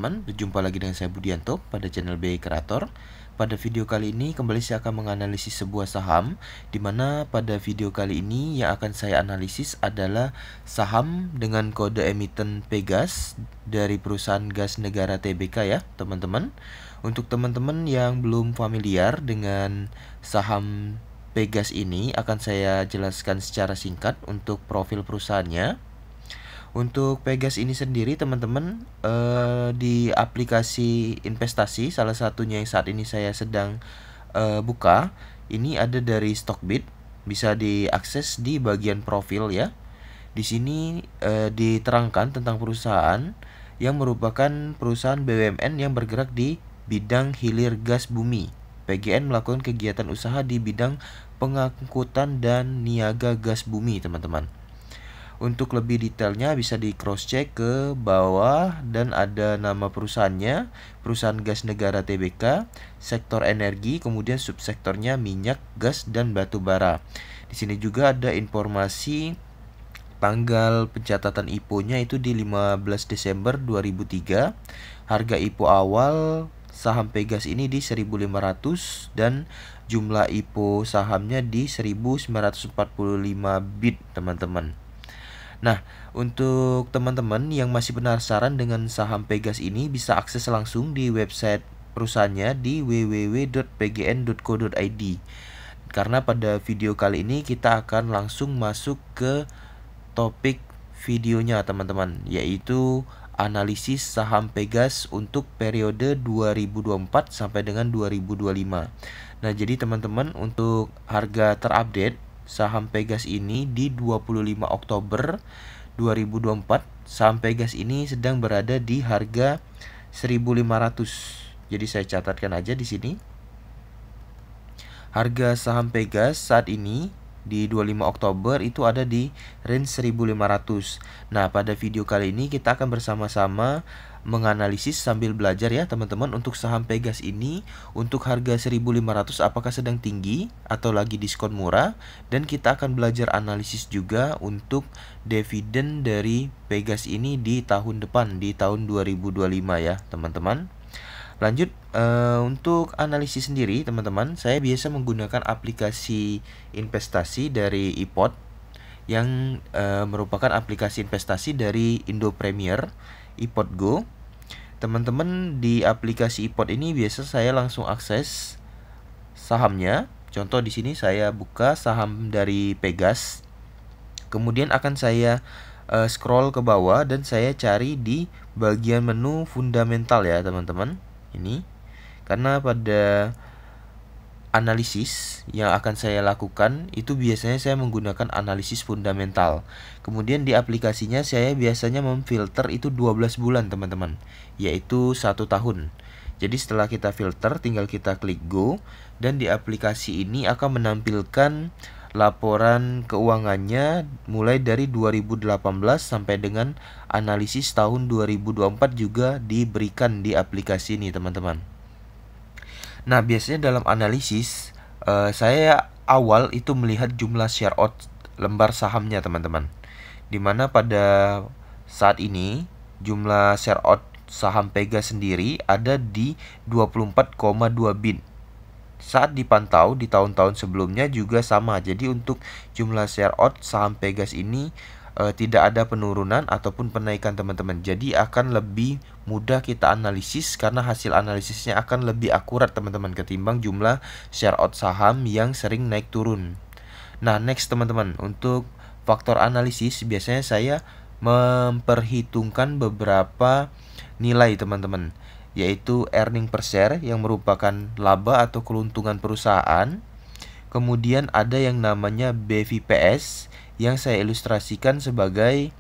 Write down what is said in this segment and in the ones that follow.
Berjumpa lagi dengan saya Budianto pada channel BI Creator. Pada video kali ini kembali saya akan menganalisis sebuah saham, di mana pada video kali ini yang akan saya analisis adalah saham dengan kode emiten Pegas dari perusahaan gas negara TBK ya teman-teman. Untuk teman-teman yang belum familiar dengan saham Pegas ini, akan saya jelaskan secara singkat untuk profil perusahaannya. Untuk Pegas ini sendiri teman-teman, di aplikasi investasi salah satunya yang saat ini saya sedang buka, ini ada dari Stockbit, bisa diakses di bagian profil ya. Di sini diterangkan tentang perusahaan yang merupakan perusahaan BUMN yang bergerak di bidang hilir gas bumi. PGN melakukan kegiatan usaha di bidang pengangkutan dan niaga gas bumi teman-teman. Untuk lebih detailnya bisa di cross check ke bawah dan ada nama perusahaannya, perusahaan gas negara TBK, sektor energi, kemudian subsektornya minyak, gas, dan batu bara. Di sini juga ada informasi tanggal pencatatan IPO-nya itu di 15 Desember 2003. Harga IPO awal saham Pegas ini di 1.500 dan jumlah IPO sahamnya di 1.945 bit teman-teman. Nah, untuk teman-teman yang masih penasaran dengan saham Pegas ini, bisa akses langsung di website perusahaannya di www.pgn.co.id. Karena pada video kali ini kita akan langsung masuk ke topik videonya teman-teman, yaitu analisis saham Pegas untuk periode 2024 sampai dengan 2025. Nah, jadi teman-teman, untuk harga terupdate saham Pegas ini di 25 Oktober 2024, saham Pegas ini sedang berada di harga 1.500. Jadi saya catatkan aja di sini. Harga saham Pegas saat ini di 25 Oktober itu ada di range 1.500. Nah, pada video kali ini kita akan bersama-sama menganalisis sambil belajar ya teman-teman, untuk saham Pegas ini untuk harga 1.500 apakah sedang tinggi atau lagi diskon murah, dan kita akan belajar analisis juga untuk dividen dari Pegas ini di tahun depan, di tahun 2025 ya teman-teman. Lanjut, untuk analisis sendiri teman-teman, saya biasa menggunakan aplikasi investasi dari iPod yang merupakan aplikasi investasi dari Indo Premier, iPod Go. Teman-teman, di aplikasi iPod ini biasa saya langsung akses sahamnya. Contoh di sini saya buka saham dari Pegas. Kemudian akan saya scroll ke bawah dan saya cari di bagian menu fundamental ya teman-teman. Ini karena pada analisis yang akan saya lakukan itu biasanya saya menggunakan analisis fundamental. Kemudian di aplikasinya saya biasanya memfilter itu 12 bulan teman-teman, yaitu 1 tahun. Jadi setelah kita filter tinggal kita klik go, dan di aplikasi ini akan menampilkan laporan keuangannya mulai dari 2018 sampai dengan analisis tahun 2024 juga diberikan di aplikasi ini teman-teman. Nah, biasanya dalam analisis saya awal itu melihat jumlah share out lembar sahamnya teman-teman, dimana pada saat ini jumlah share out saham Pegas sendiri ada di 24,2 bit. Saat dipantau di tahun-tahun sebelumnya juga sama. Jadi untuk jumlah share out saham Pegas ini tidak ada penurunan ataupun penaikan teman-teman. Jadi akan lebih mudah kita analisis karena hasil analisisnya akan lebih akurat teman-teman ketimbang jumlah share out saham yang sering naik turun. Nah, next teman-teman, untuk faktor analisis biasanya saya memperhitungkan beberapa nilai teman-teman, yaitu earning per share yang merupakan laba atau keuntungan perusahaan. Kemudian ada yang namanya BVPS yang saya ilustrasikan sebagai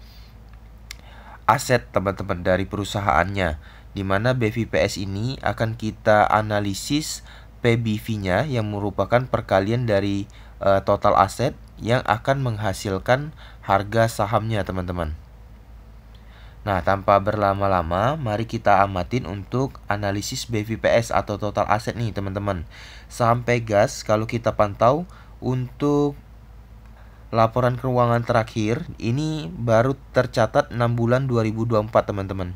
aset teman-teman dari perusahaannya, di mana BVPS ini akan kita analisis PBV-nya yang merupakan perkalian dari total aset yang akan menghasilkan harga sahamnya teman-teman. Nah, tanpa berlama-lama, mari kita amatin untuk analisis BVPS atau total aset nih teman-teman. Saham Pegas kalau kita pantau untuk laporan keuangan terakhir ini baru tercatat 6 bulan 2024 teman-teman.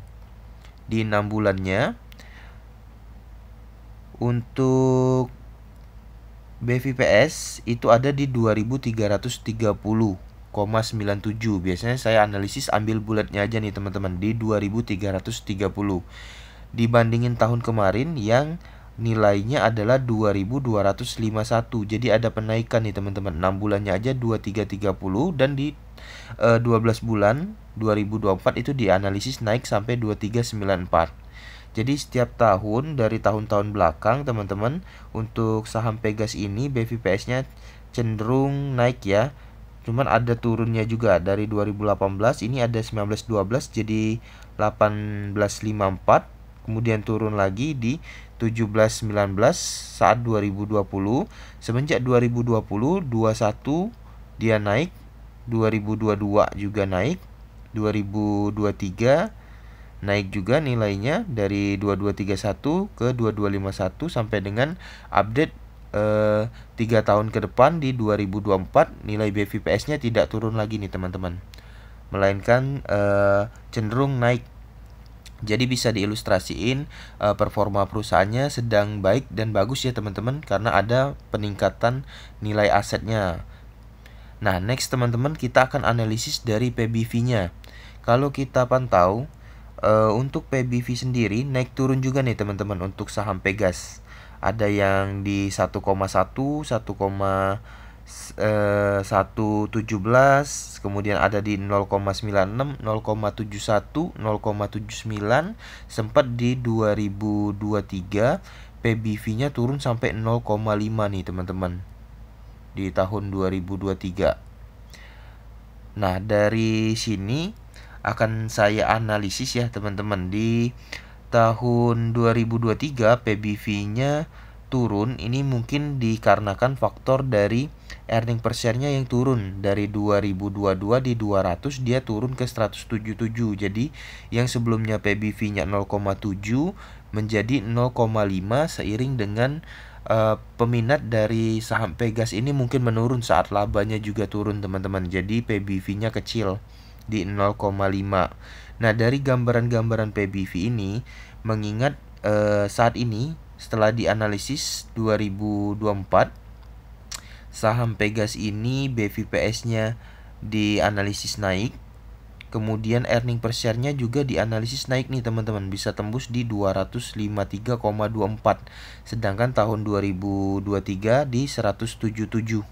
di 6 bulannya. Untuk BVPS itu ada di 2330,97. Biasanya saya analisis ambil bulatnya aja nih teman-teman, di 2330. Dibandingin tahun kemarin yang nilainya adalah 2251. Jadi ada penaikan nih teman-teman. 6 bulannya aja 2330 dan di 12 bulan 2024 itu dianalisis naik sampai 2394. Jadi setiap tahun dari tahun-tahun belakang teman-teman, untuk saham Pegas ini BVPS-nya cenderung naik ya. Cuman ada turunnya juga, dari 2018 ini ada 1912 jadi 1854, kemudian turun lagi di 1719 saat 2020. Semenjak 2020 21 dia naik, 2022 juga naik, 2023 naik juga nilainya dari 2231 ke 2251 sampai dengan update 3 tahun ke depan di 2024 nilai BVPS-nya tidak turun lagi nih teman-teman, melainkan cenderung naik. Jadi bisa diilustrasiin performa perusahaannya sedang baik dan bagus ya teman-teman, karena ada peningkatan nilai asetnya. Nah, next teman-teman, kita akan analisis dari PBV-nya. Kalau kita pantau untuk PBV sendiri naik turun juga nih teman-teman untuk saham Pegas. Ada yang di 1,1, 1,117, kemudian ada di 0,96, 0,71, 0,79, sempat di 2023 PBV-nya turun sampai 0,5 nih teman-teman di tahun 2023. Nah, dari sini akan saya analisis ya teman-teman. Di tahun 2023 PBV-nya turun, ini mungkin dikarenakan faktor dari earning per share-nya yang turun. Dari 2022 di 200 dia turun ke 177. Jadi yang sebelumnya PBV-nya 0,7 menjadi 0,5 seiring dengan peminat dari saham Pegas ini mungkin menurun saat labanya juga turun teman-teman. Jadi PBV-nya kecil di 0,5. Nah, dari gambaran-gambaran PBV ini, mengingat saat ini setelah dianalisis 2024 saham Pegas ini BVPS-nya dianalisis naik, kemudian earning per share-nya juga dianalisis naik nih teman-teman, bisa tembus di 253,24, sedangkan tahun 2023 di 177.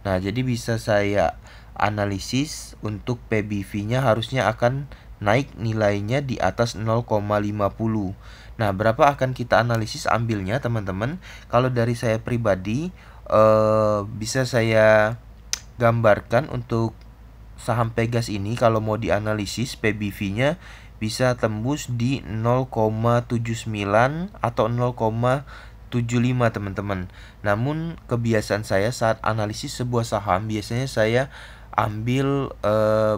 Nah, jadi bisa saya analisis untuk PBV-nya harusnya akan naik nilainya di atas 0,50. Nah, berapa akan kita analisis ambilnya teman-teman? Kalau dari saya pribadi bisa saya gambarkan untuk saham Pegas ini, kalau mau dianalisis PBV-nya bisa tembus di 0,79 atau 0,75 teman-teman. Namun kebiasaan saya saat analisis sebuah saham, biasanya saya ambil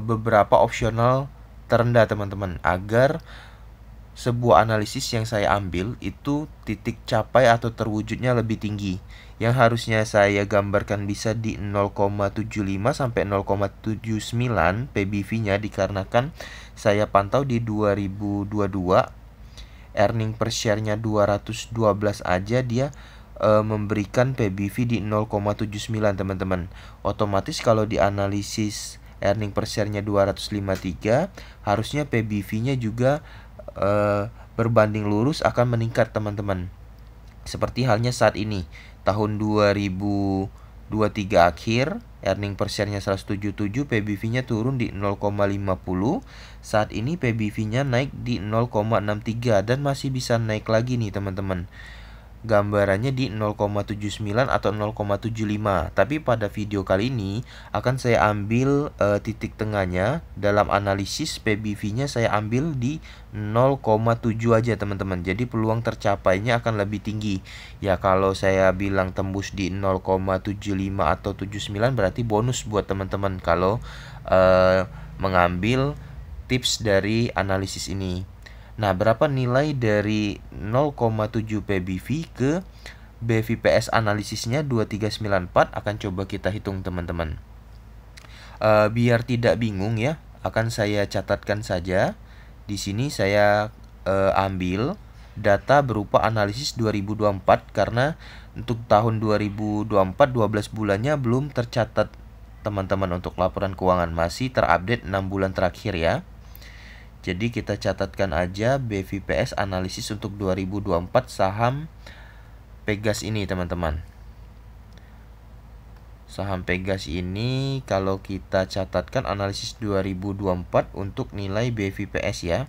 beberapa opsional terendah teman-teman, agar sebuah analisis yang saya ambil itu titik capai atau terwujudnya lebih tinggi. Yang harusnya saya gambarkan bisa di 0,75 sampai 0,79 PBV-nya, dikarenakan saya pantau di 2022 earning per share-nya 212 aja dia memberikan PBV di 0,79 teman-teman. Otomatis kalau dianalisis earning per share-nya 253, harusnya PBV-nya juga berbanding lurus akan meningkat teman-teman. Seperti halnya saat ini, tahun 2023 akhir earning per share-nya 177, PBV-nya turun di 0,50. Saat ini PBV-nya naik di 0,63 dan masih bisa naik lagi nih teman-teman. Gambarannya di 0,79 atau 0,75. Tapi pada video kali ini akan saya ambil titik tengahnya. Dalam analisis PBV-nya saya ambil di 0,7 aja teman-teman. Jadi peluang tercapainya akan lebih tinggi. Ya, kalau saya bilang tembus di 0,75 atau 79 berarti bonus buat teman-teman kalau mengambil tips dari analisis ini. Nah, berapa nilai dari 0,7 PBV ke BVPS analisisnya 2394 akan coba kita hitung teman-teman. Biar tidak bingung ya, akan saya catatkan saja. Di sini saya ambil data berupa analisis 2024 karena untuk tahun 2024 12 bulannya belum tercatat teman-teman untuk laporan keuangan, masih terupdate 6 bulan terakhir ya. Jadi kita catatkan aja BVPS analisis untuk 2024 saham Pegas ini teman-teman. Saham Pegas ini kalau kita catatkan analisis 2024 untuk nilai BVPS ya.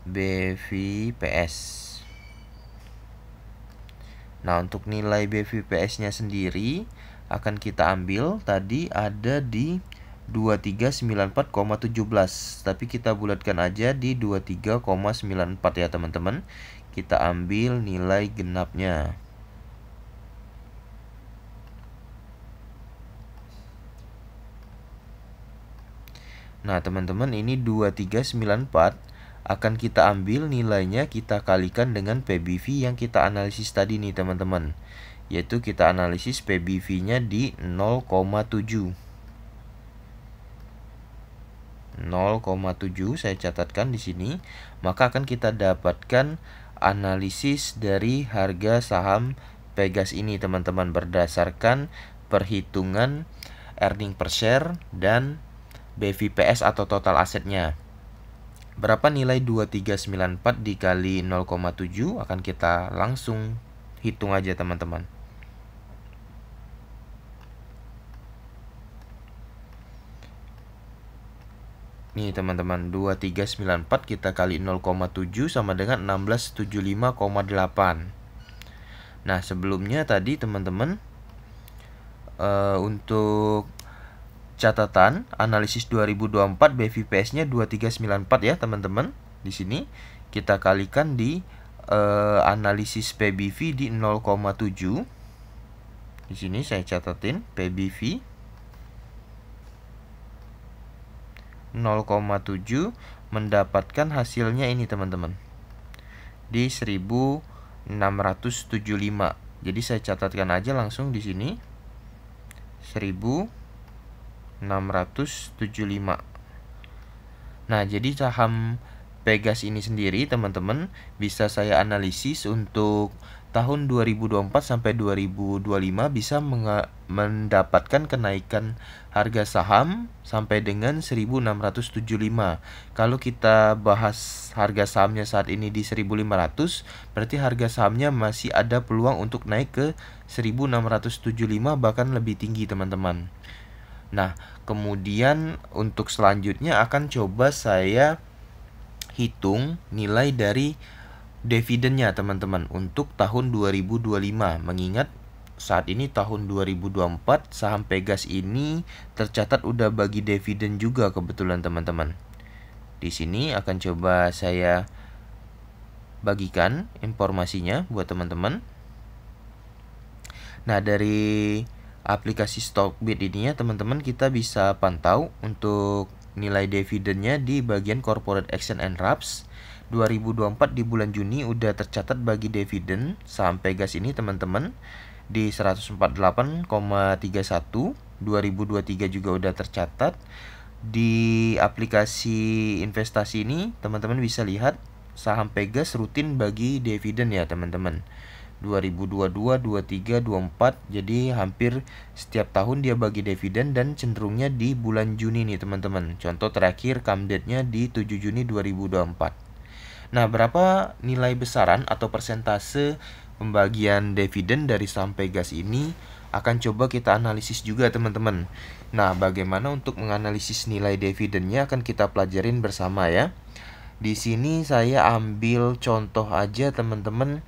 BVPS. Nah, untuk nilai BVPS-nya sendiri akan kita ambil tadi ada di 2394,17, tapi kita bulatkan aja di 23,94 ya teman-teman. Kita ambil nilai genapnya. Nah, teman-teman, ini 2394 akan kita ambil nilainya, kita kalikan dengan PBV yang kita analisis tadi nih teman-teman. Yaitu kita analisis PBV-nya di 0,7. 0,7 saya catatkan di sini, maka akan kita dapatkan analisis dari harga saham Pegas ini teman-teman berdasarkan perhitungan earning per share dan BVPS atau total asetnya. Berapa nilai 2394 dikali 0,7 akan kita langsung hitung aja teman-teman. Nih teman-teman, 2394 kita kali 0,7 sama dengan 1675,8. Nah, sebelumnya tadi teman-teman untuk catatan analisis 2024 BVPS-nya 2394 ya teman-teman. Di sini kita kalikan di analisis PBV di 0,7. Di sini saya catatin PBV 0,7 mendapatkan hasilnya ini teman-teman. Di 1675. Jadi saya catatkan aja langsung di sini 1675. Nah, jadi saham Pegas ini sendiri teman-teman bisa saya analisis untuk tahun 2024 sampai 2025 bisa mendapatkan kenaikan harga saham sampai dengan 1675. Kalau kita bahas harga sahamnya saat ini di 1500, berarti harga sahamnya masih ada peluang untuk naik ke 1675 bahkan lebih tinggi teman-teman. Nah, kemudian untuk selanjutnya akan coba saya hitung nilai dari dividennya teman-teman untuk tahun 2025. Mengingat saat ini tahun 2024 saham Pegas ini tercatat udah bagi dividen juga kebetulan teman-teman. Di sini akan coba saya bagikan informasinya buat teman-teman. Nah, dari aplikasi Stockbit ini ya teman-teman kita bisa pantau untuk nilai dividennya di bagian corporate action and wraps. 2024 di bulan Juni udah tercatat bagi dividen saham Pegas ini teman-teman di 148,31. 2023 juga udah tercatat. Di aplikasi investasi ini teman-teman bisa lihat saham Pegas rutin bagi dividen ya teman-teman. 2022, 23, 24. Jadi hampir setiap tahun dia bagi dividen dan cenderungnya di bulan Juni nih teman-teman. Contoh terakhir come date-nya di 7 Juni 2024. Nah, berapa nilai besaran atau persentase pembagian dividen dari saham Pegas ini akan coba kita analisis juga teman-teman. Nah, bagaimana untuk menganalisis nilai dividennya akan kita pelajarin bersama ya. Di sini saya ambil contoh aja teman-teman.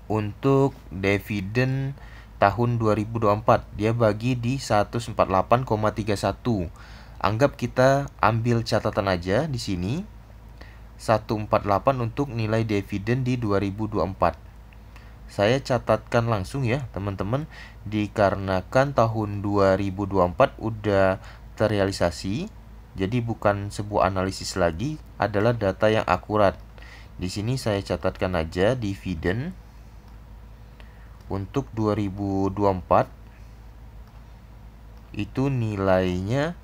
Untuk dividen tahun 2024 dia bagi di 148,31. Anggap kita ambil catatan aja di sini 148 untuk nilai dividen di 2024. Saya catatkan langsung ya teman-teman, dikarenakan tahun 2024 udah terrealisasi. Jadi bukan sebuah analisis lagi, adalah data yang akurat. Di sini saya catatkan aja dividen untuk 2024 itu nilainya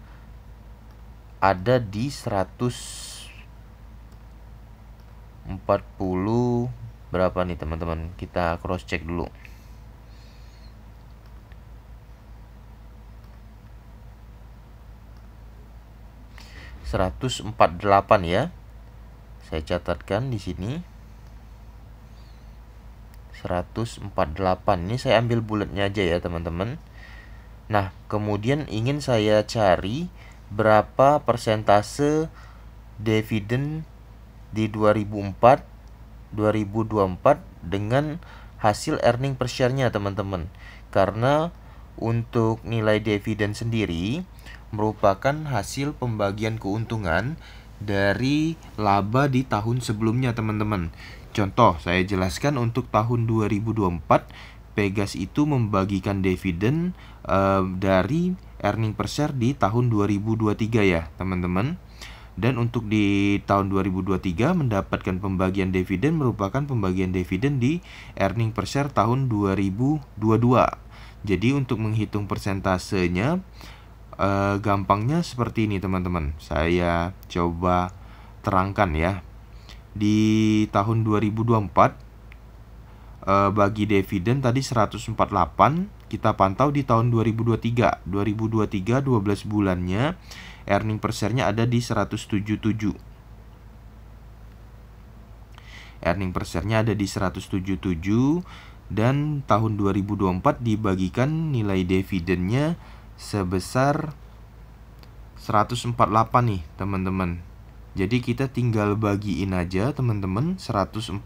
ada di 140 berapa nih teman-teman, kita cross check dulu. $148 ya. Saya catatkan di sini. 148. Ini saya ambil bulatnya aja ya, teman-teman. Nah, kemudian ingin saya cari berapa persentase dividen di 2024 dengan hasil earning per share-nya, teman-teman. Karena untuk nilai dividen sendiri merupakan hasil pembagian keuntungan dari laba di tahun sebelumnya, teman-teman. Contoh, saya jelaskan untuk tahun 2024, Pegas itu membagikan dividen dari earning per share di tahun 2023 ya, teman-teman. Dan untuk di tahun 2023 mendapatkan pembagian dividen merupakan pembagian dividen di earning per share tahun 2022. Jadi untuk menghitung persentasenya gampangnya seperti ini, teman-teman. Saya coba terangkan ya. Di tahun 2024 bagi dividen tadi 148, kita pantau di tahun 2023. 12 bulannya earning per share-nya ada di 177. Earning per share-nya ada di 177 dan tahun 2024 dibagikan nilai dividennya sebesar 148 nih, teman-teman. Jadi kita tinggal bagiin aja, teman-teman. 148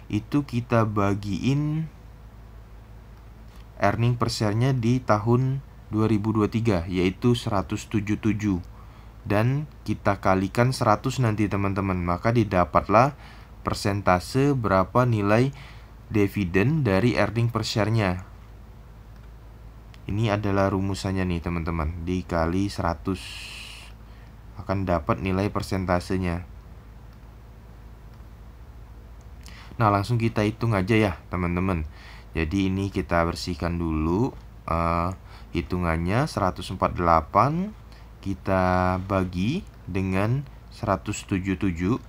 itu kita bagiin earning per share-nya di tahun 2023, yaitu 177. Dan kita kalikan 100 nanti, teman-teman. Maka didapatlah persentase berapa nilai dividen dari earning per share-nya. Ini adalah rumusannya nih, teman-teman. Dikali 100 akan dapat nilai persentasenya. Nah, langsung kita hitung aja ya, teman-teman. Jadi ini kita bersihkan dulu hitungannya. 148 kita bagi dengan 177,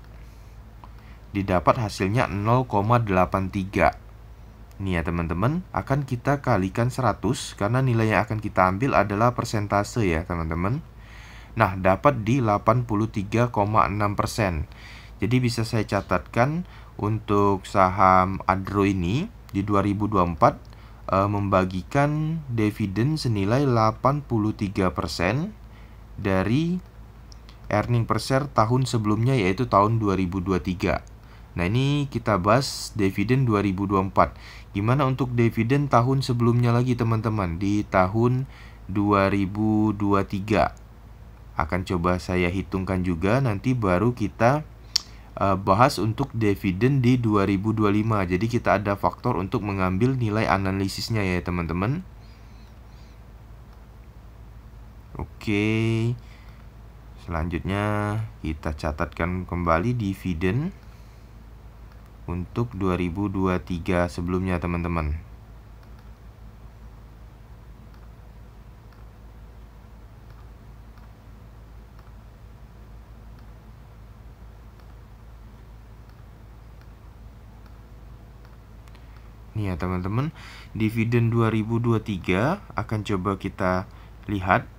didapat hasilnya 0,83. Ini ya, teman-teman. Akan kita kalikan 100 karena nilai yang akan kita ambil adalah persentase ya, teman-teman. Nah, dapat di 83,6%. Jadi bisa saya catatkan untuk saham Adro ini di 2024 membagikan dividen senilai 83% dari earning per share tahun sebelumnya, yaitu tahun 2023. Nah, ini kita bahas dividen 2024. Gimana untuk dividen tahun sebelumnya lagi, teman-teman? Di tahun 2023. Akan coba saya hitungkan juga, nanti baru kita bahas untuk dividen di 2025. Jadi kita ada faktor untuk mengambil nilai analisisnya ya, teman-teman. Oke. Selanjutnya kita catatkan kembali dividen untuk 2023 sebelumnya, teman-teman. Nih ya, teman-teman, dividen 2023 akan coba kita lihat.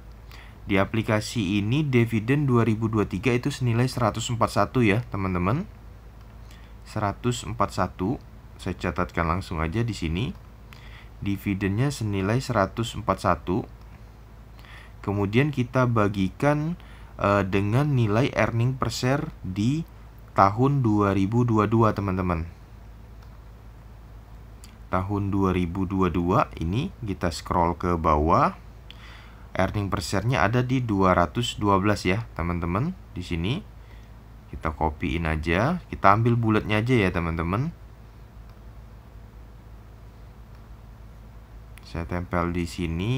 Di aplikasi ini dividen 2023 itu senilai 141 ya, teman-teman. 141. Saya catatkan langsung aja di sini. Dividennya senilai 141. Kemudian kita bagikan dengan nilai earning per share di tahun 2022, teman-teman. Tahun 2022 ini kita scroll ke bawah. Earning per share-nya ada di 212 ya, teman-teman. Di sini kita copyin aja, kita ambil bulatnya aja ya, teman-teman. Saya tempel di sini.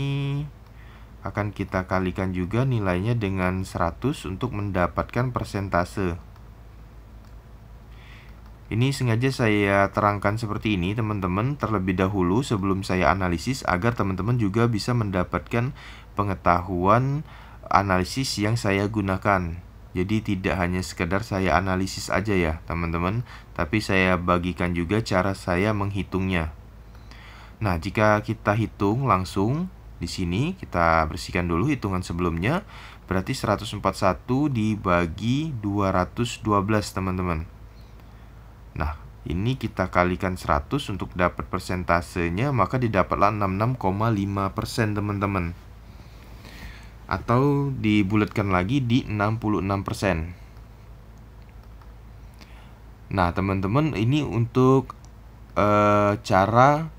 Akan kita kalikan juga nilainya dengan 100 untuk mendapatkan persentase. Ini sengaja saya terangkan seperti ini, teman-teman, terlebih dahulu sebelum saya analisis, agar teman-teman juga bisa mendapatkan pengetahuan analisis yang saya gunakan. Jadi tidak hanya sekedar saya analisis aja ya teman-teman, tapi saya bagikan juga cara saya menghitungnya. Nah, jika kita hitung langsung di sini, kita bersihkan dulu hitungan sebelumnya, berarti 141 dibagi 212 teman-teman. Nah, ini kita kalikan 100 untuk dapat persentasenya, maka didapatlah 66,5% teman-teman. Atau dibulatkan lagi di 66%. Nah, teman-teman, ini untuk cara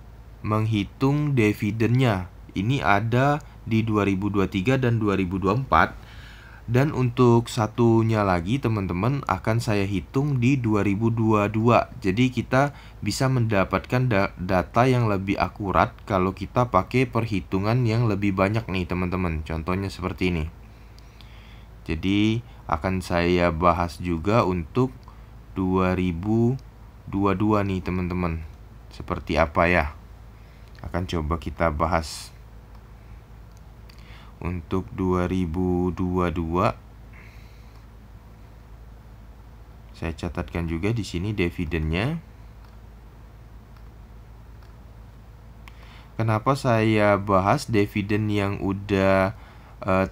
menghitung dividennya. Ini ada di 2023 dan 2024. Dan untuk satunya lagi teman-teman akan saya hitung di 2022. Jadi kita bisa mendapatkan data yang lebih akurat kalau kita pakai perhitungan yang lebih banyak nih teman-teman. Contohnya seperti ini. Jadi akan saya bahas juga untuk 2022 nih teman-teman. Seperti apa ya? Akan coba kita bahas. Untuk 2022 saya catatkan juga di sini dividennya. Kenapa saya bahas dividen yang udah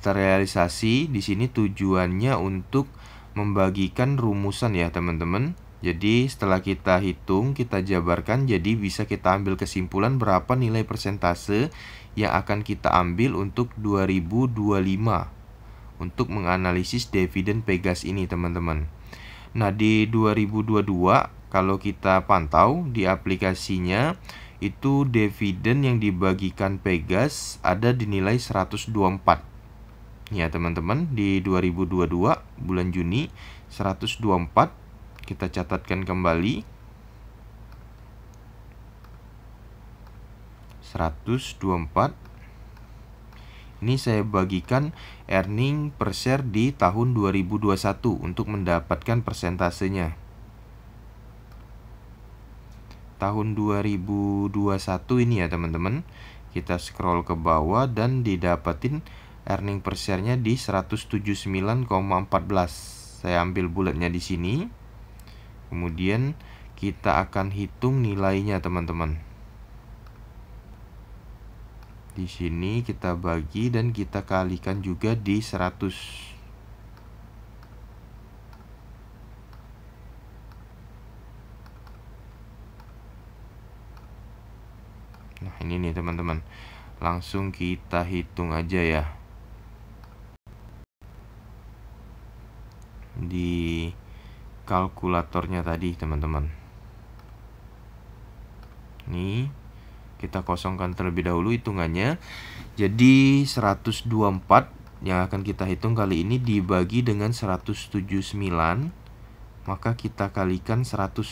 terrealisasi? Di sini tujuannya untuk membagikan rumusan ya teman-teman. Jadi setelah kita hitung, kita jabarkan, jadi bisa kita ambil kesimpulan berapa nilai persentase yang akan kita ambil untuk 2025 untuk menganalisis dividen Pegas ini teman-teman. Nah, di 2022 kalau kita pantau di aplikasinya, itu dividen yang dibagikan Pegas ada di nilai 124 ya teman-teman. Di 2022 bulan Juni 124. Kita catatkan kembali 124. Ini saya bagikan earning per share di tahun 2021 untuk mendapatkan persentasenya. Tahun 2021 ini ya teman-teman. Kita scroll ke bawah dan didapatin earning per share-nya di 179,14. Saya ambil bulatnya di sini. Kemudian kita akan hitung nilainya teman-teman. Di sini kita bagi dan kita kalikan juga di 100. Nah, ini nih teman-teman. Langsung kita hitung aja ya. Di kalkulatornya tadi teman-teman. Nih, kita kosongkan terlebih dahulu hitungannya. Jadi 124 yang akan kita hitung kali ini dibagi dengan 179, maka kita kalikan 100.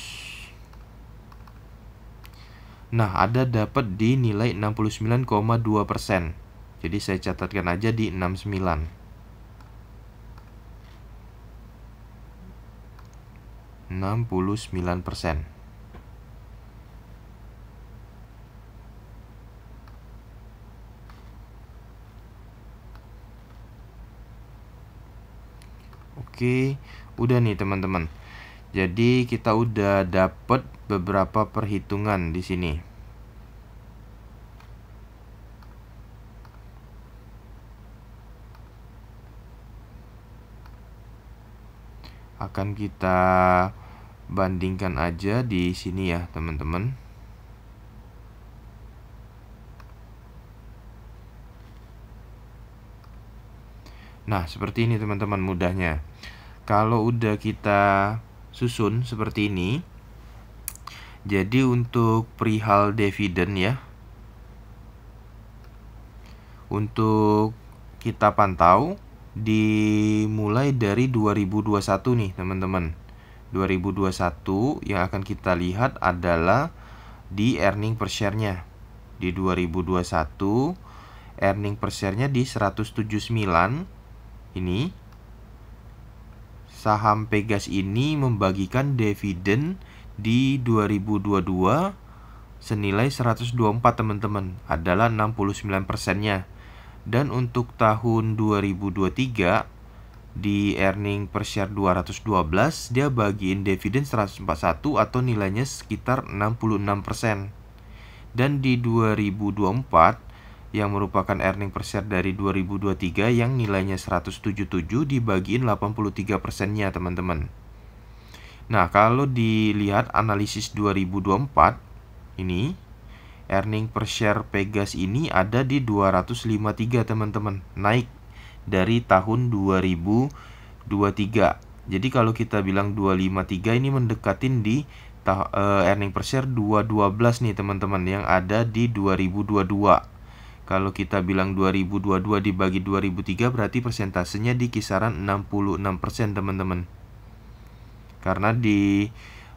Nah, ada dapat di nilai 69,2%. Jadi saya catatkan aja di 69. 69%. Oke, udah nih teman-teman. Jadi kita udah dapat beberapa perhitungan di sini. Akan kita bandingkan aja di sini ya teman-teman. Nah, seperti ini teman-teman mudahnya. Kalau udah kita susun seperti ini, jadi untuk perihal dividen ya, untuk kita pantau dimulai dari 2021 nih teman-teman. 2021 yang akan kita lihat adalah di earning per share-nya. Di 2021 earning per share-nya di 179. Ini saham Pegas ini membagikan dividen di 2022 senilai 124 teman-teman, adalah 69%-nya. Dan untuk tahun 2023 di earning per share 212, dia bagiin dividen 141 atau nilainya sekitar 66%. Dan di 2024 yang merupakan earning per share dari 2023 yang nilainya 177 dibagiin 83%-nya teman-teman. Nah, kalau dilihat analisis 2024 ini, earning per share Pegas ini ada di 253 teman-teman, naik dari tahun 2023. Jadi kalau kita bilang 253 ini mendekatin di earning per share 212 nih teman-teman, yang ada di 2022. Kalau kita bilang 2022 dibagi 2003 berarti persentasenya di kisaran 66% teman-teman. Karena di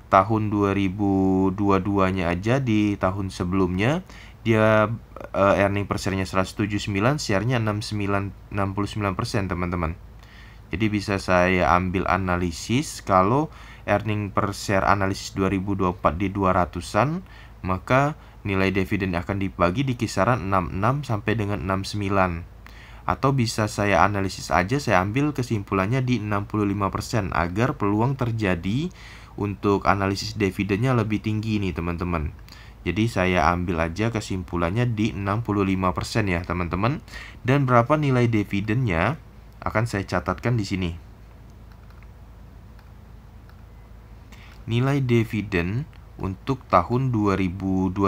tahun 2022-nya aja, di tahun sebelumnya dia earning per share-nya 179, share-nya 69% teman-teman. Jadi bisa saya ambil analisis kalau earning per share analisis 2024 di 200-an, maka nilai dividen akan dibagi di kisaran 66 sampai dengan 69. Atau bisa saya analisis aja, saya ambil kesimpulannya di 65% agar peluang terjadi untuk analisis dividennya lebih tinggi nih teman-teman. Jadi saya ambil aja kesimpulannya di 65% ya teman-teman. Dan berapa nilai dividennya akan saya catatkan di sini. Nilai dividen untuk tahun 2025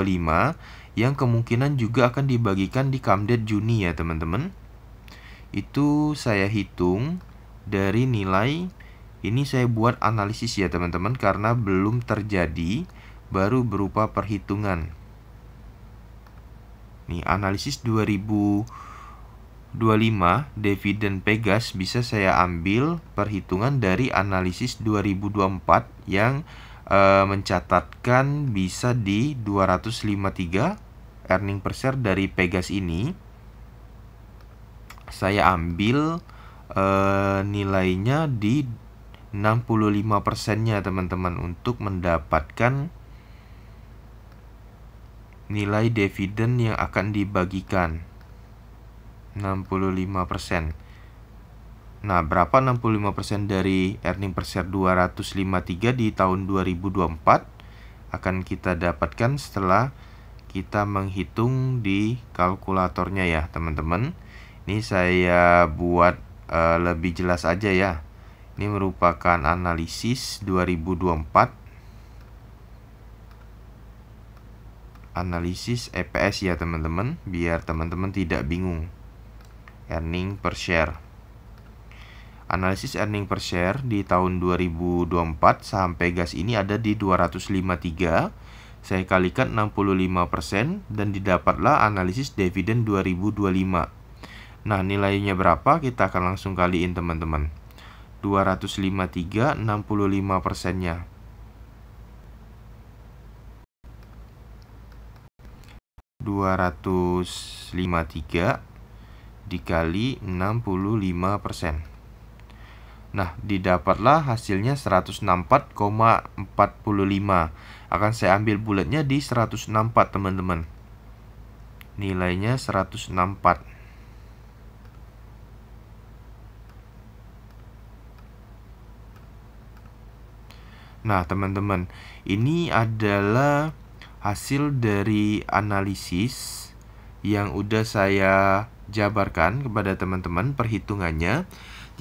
yang kemungkinan juga akan dibagikan di Kamdet Juni ya teman-teman. Itu saya hitung dari nilai, ini saya buat analisis ya teman-teman karena belum terjadi, baru berupa perhitungan. Nih, analisis 2025 dividen Pegas bisa saya ambil perhitungan dari analisis 2024 yang mencatatkan bisa di 253 earning per share dari Pegas ini. Saya ambil nilainya di 65%-nya teman-teman untuk mendapatkan nilai dividen yang akan dibagikan. 65%. Nah, berapa 65% dari earning per share 253 di tahun 2024 akan kita dapatkan setelah kita menghitung di kalkulatornya ya teman-teman. Ini saya buat lebih jelas aja ya. Ini merupakan analisis 2024, analisis EPS ya teman-teman, biar teman-teman tidak bingung. Earning per share. Analisis earning per share di tahun 2024 saham Pegas ini ada di 253. Saya kalikan 65% dan didapatlah analisis dividen 2025. Nah, nilainya berapa? Kita akan langsung kaliin teman-teman. 253, 65%-nya. 253 dikali 65%. Nah, didapatlah hasilnya 164,45. Akan saya ambil bulatnya di 164 teman-teman. Nilainya 164. Nah, teman-teman, ini adalah hasil dari analisis yang udah saya jabarkan kepada teman-teman perhitungannya.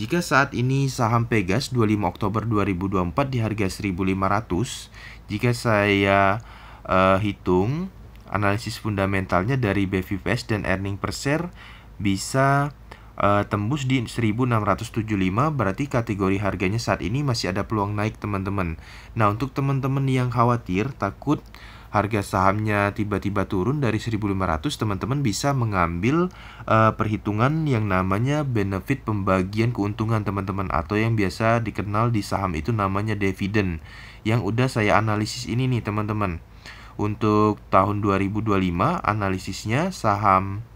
Jika saat ini saham Pegas 25 Oktober 2024 di harga 1.500, jika saya hitung analisis fundamentalnya dari BVPS dan earning per share bisa tembus di 1.675, berarti kategori harganya saat ini masih ada peluang naik teman-teman. Nah, untuk teman-teman yang khawatir takut harga sahamnya tiba-tiba turun dari 1.500, teman-teman bisa mengambil perhitungan yang namanya benefit pembagian keuntungan teman-teman, atau yang biasa dikenal di saham itu namanya dividen, yang udah saya analisis ini nih teman-teman. Untuk tahun 2025 analisisnya saham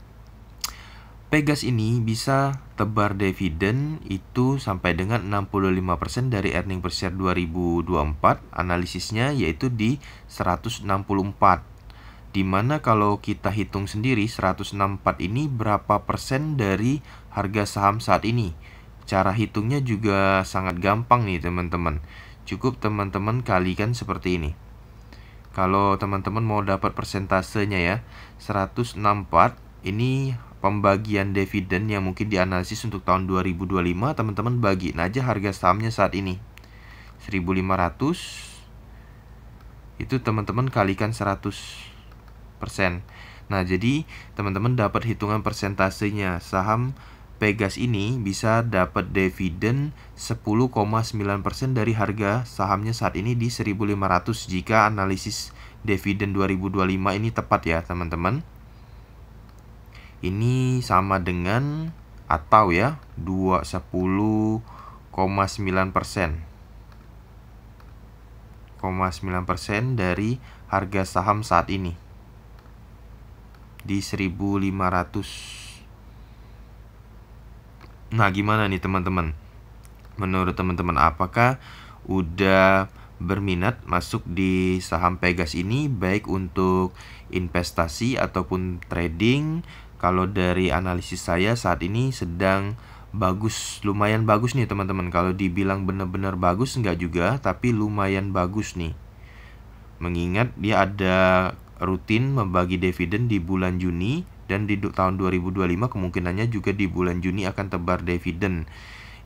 Pegas ini bisa tebar dividen itu sampai dengan 65% dari earning per share 2024. Analisisnya yaitu di 164 Dimana kalau kita hitung sendiri 164 ini berapa persen dari harga saham saat ini. Cara hitungnya juga sangat gampang nih teman-teman. Cukup teman-teman kalikan seperti ini. Kalau teman-teman mau dapat persentasenya ya, 164 ini pembagian dividen yang mungkin dianalisis untuk tahun 2025, teman-teman bagiin aja harga sahamnya saat ini. 1.500 itu teman-teman kalikan 100%. Nah, jadi teman-teman dapat hitungan persentasenya. Saham Pegas ini bisa dapat dividen 10,9% dari harga sahamnya saat ini di 1.500 jika analisis dividen 2025 ini tepat ya teman-teman. Ini sama dengan atau ya 10,9% dari harga saham saat ini di 1.500. Nah, gimana nih teman-teman? Menurut teman-teman, apakah udah berminat masuk di saham Pegas ini baik untuk investasi ataupun trading? Kalau dari analisis saya saat ini sedang bagus, lumayan bagus nih teman-teman. Kalau dibilang benar-benar bagus enggak juga, tapi lumayan bagus nih. Mengingat dia ada rutin membagi dividen di bulan Juni, dan di tahun 2025 kemungkinannya juga di bulan Juni akan tebar dividen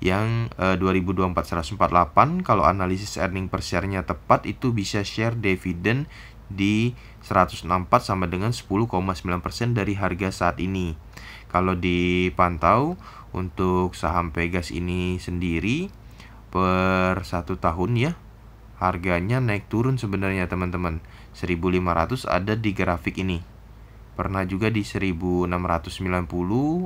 yang 2024 148. Kalau analisis earning per share-nya tepat, itu bisa share dividen di 164 sama dengan 10,9% dari harga saat ini. Kalau dipantau untuk saham Pegas ini sendiri per 1 tahun ya, harganya naik turun sebenarnya teman-teman. 1.500 ada di grafik ini. Pernah juga di 1.690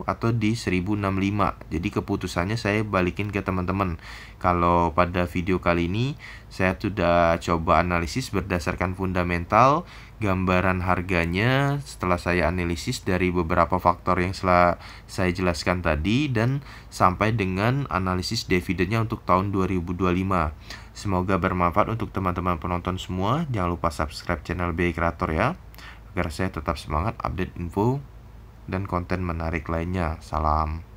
atau di 1.065. Jadi keputusannya saya balikin ke teman-teman. Kalau pada video kali ini saya sudah coba analisis berdasarkan fundamental, gambaran harganya setelah saya analisis dari beberapa faktor yang setelah saya jelaskan tadi, dan sampai dengan analisis dividennya untuk tahun 2025. Semoga bermanfaat untuk teman-teman penonton semua. Jangan lupa subscribe channel BI Kreator ya, agar saya tetap semangat update info dan konten menarik lainnya. Salam.